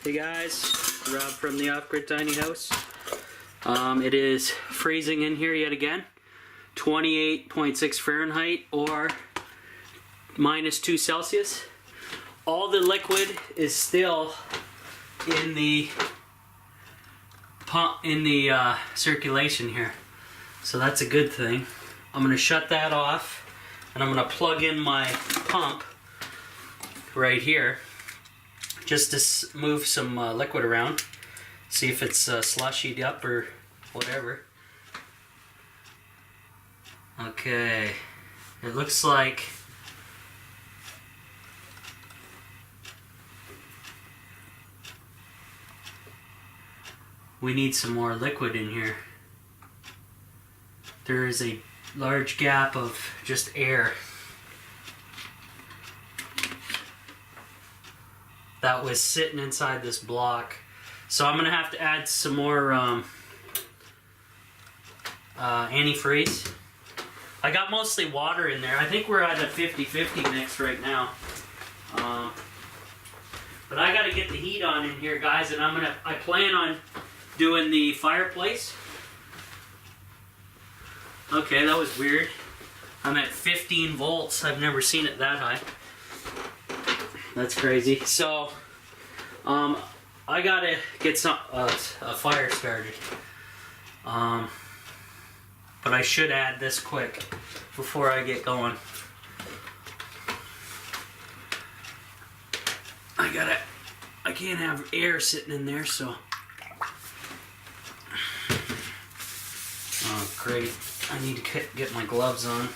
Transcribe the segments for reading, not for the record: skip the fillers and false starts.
Hey guys, Rob from the Off-Grid Tiny House. It is freezing in here yet again. 28.6 Fahrenheit or -2 Celsius. All the liquid is still in the pump, circulation here. So that's a good thing. I'm going to shut that off and I'm going to plug in my pump right here. Just to move some liquid around, see if it's slushied up or whatever. Okay, it looks like we need some more liquid in here. There is a large gap of just air that was sitting inside this block. So I'm gonna have to add some more antifreeze. I got mostly water in there. I think we're at a 50-50 mix right now. But I gotta get the heat on in here, guys, and I plan on doing the fireplace. Okay, that was weird. I'm at 15 volts. I've never seen it that high. That's crazy. So, I gotta get a fire started. But I should add this quick before I get going. I can't have air sitting in there, so. Oh, great. I need to get my gloves on.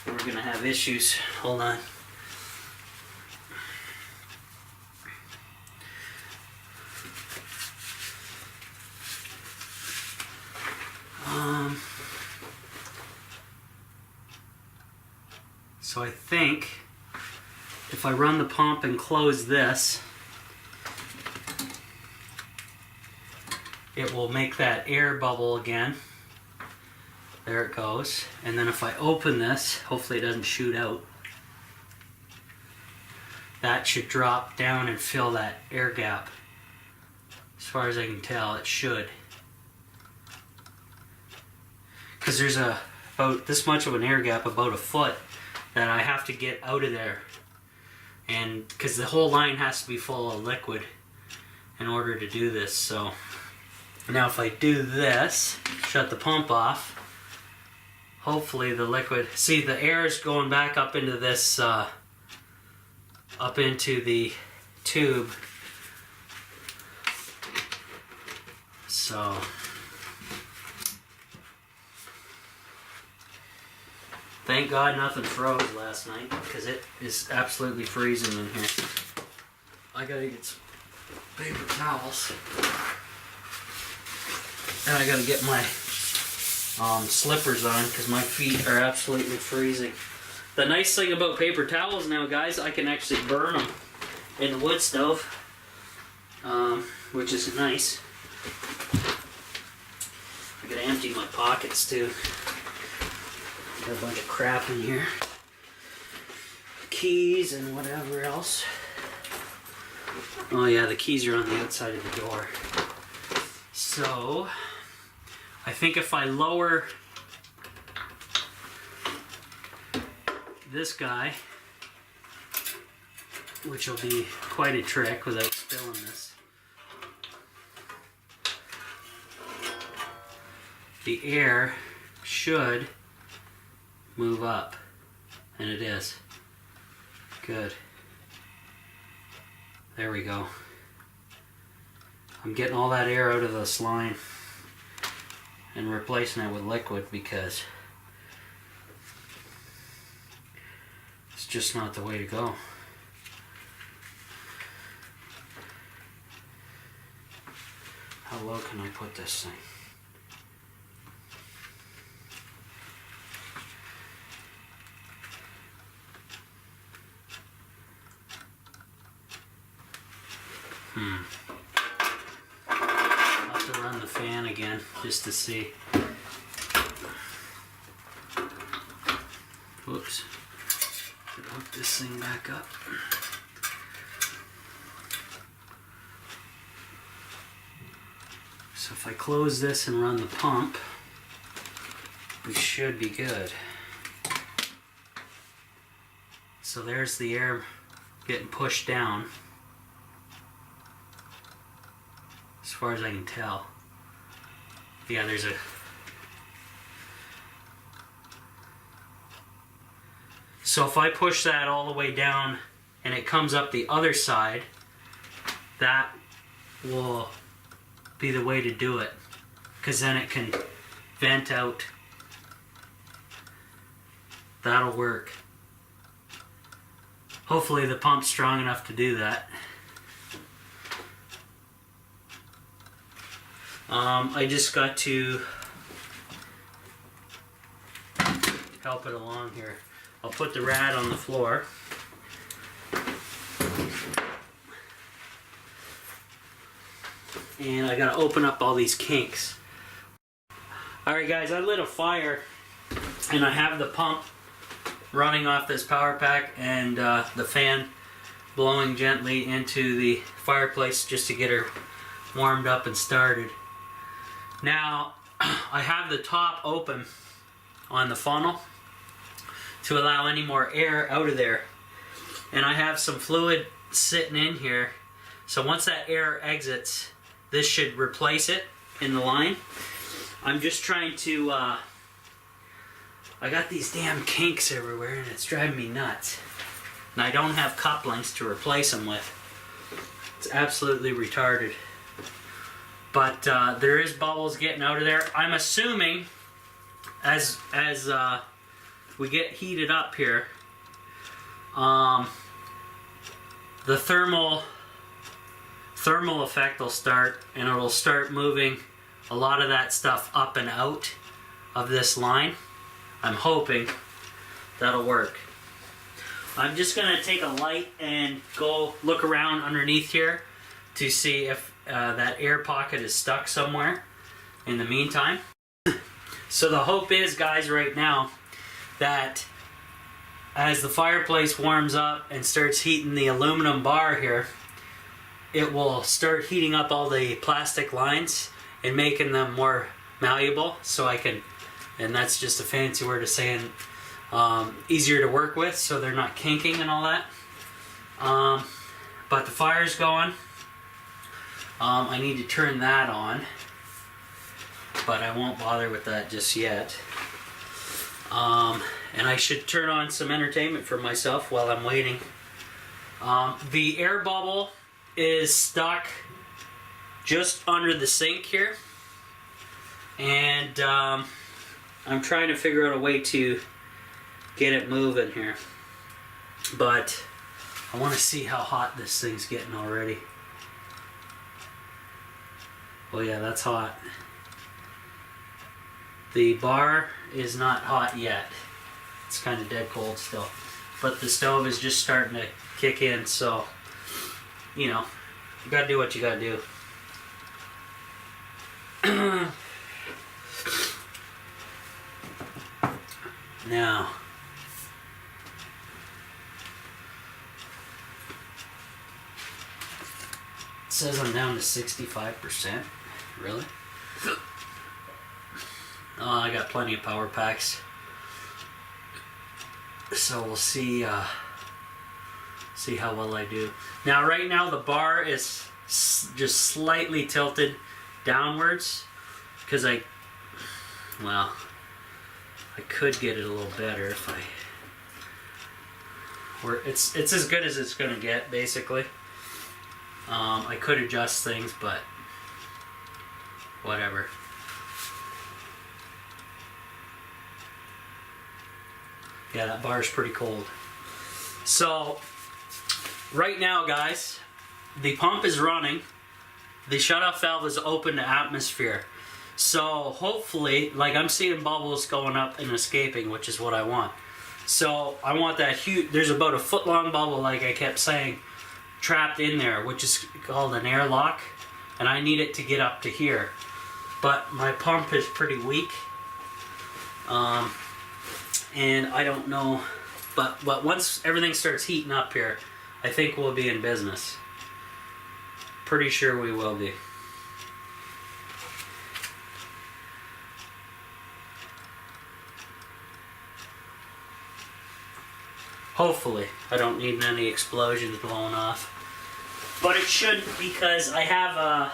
We're gonna have issues. Hold on. So I think if I run the pump and close this, it will make that air bubble again. There it goes. And then if I open this, hopefully it doesn't shoot out. That should drop down and fill that air gap. As far as I can tell, it should. Because there's about this much of an air gap, about a foot, that I have to get out of there. And because the whole line has to be full of liquid in order to do this. So now if I do this, shut the pump off, hopefully the liquid, see the air is going back up into this, up into the tube. So thank God nothing froze last night, because it is absolutely freezing in here. I gotta get some paper towels. And I gotta get my slippers on, because my feet are absolutely freezing. The nice thing about paper towels now, guys, I can actually burn them in the wood stove, which is nice. I gotta empty my pockets too. Got a bunch of crap in here. Keys and whatever else. Oh yeah, the keys are on the outside of the door. So, I think if I lower this guy, which will be quite a trick without spilling this, the air should move up, and it is. Good. There we go. I'm getting all that air out of this line and replacing it with liquid, because it's just not the way to go. How low can I put this thing? I'll have to run the fan again just to see. Whoops. Hook this thing back up. So if I close this and run the pump, we should be good. So there's the air getting pushed down, as far as I can tell. Yeah, there's a... So if I push that all the way down and it comes up the other side, that will be the way to do it, because then it can vent out. That'll work. Hopefully the pump's strong enough to do that. I just got to help it along here. I'll put the rad on the floor. And I gotta open up all these kinks. Alright guys, I lit a fire and I have the pump running off this power pack and the fan blowing gently into the fireplace just to get her warmed up and started. Now I have the top open on the funnel to allow any more air out of there, and I have some fluid sitting in here, so once that air exits, this should replace it in the line. I'm just trying to I got these damn kinks everywhere and it's driving me nuts, and I don't have couplings to replace them with. It's absolutely retarded. But there is bubbles getting out of there. I'm assuming as we get heated up here, the thermal effect will start, and it'll start moving a lot of that stuff up and out of this line. I'm hoping that'll work. I'm just gonna take a light and go look around underneath here to see if that air pocket is stuck somewhere in the meantime. So the hope is, guys, right now, that as the fireplace warms up and starts heating the aluminum bar here, it will start heating up all the plastic lines and making them more malleable, so I can, and that's just a fancy word of saying easier to work with, so they're not kinking and all that. But the fire's going. I need to turn that on, but I won't bother with that just yet. And I should turn on some entertainment for myself while I'm waiting. The air bubble is stuck just under the sink here, and I'm trying to figure out a way to get it moving here, but I want to see how hot this thing's getting already. Oh yeah, that's hot. The bar is not hot yet. It's kind of dead cold still. But the stove is just starting to kick in, so, you know, you gotta do what you gotta do. Now, it says I'm down to 65%. Really? Oh, I got plenty of power packs. So we'll see how well I do. Now, right now the bar is just slightly tilted downwards because I could get it a little better if it's as good as it's gonna get, basically. I could adjust things, but whatever. Yeah, that bar is pretty cold. So, right now, guys, the pump is running. The shutoff valve is open to atmosphere. So, hopefully, like, I'm seeing bubbles going up and escaping, which is what I want. So, I want that huge, there's about a foot-long bubble, like I kept saying, trapped in there, which is called an airlock, and I need it to get up to here. But my pump is pretty weak. And I don't know, but once everything starts heating up here, I think we'll be in business. Pretty sure we will be. Hopefully, I don't need any explosions blowing off. But it shouldn't, because I have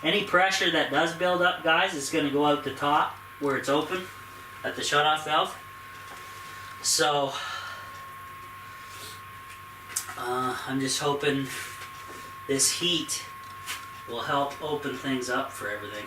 any pressure that does build up, guys, is going to go out the top where it's open at the shutoff valve. So I'm just hoping this heat will help open things up for everything.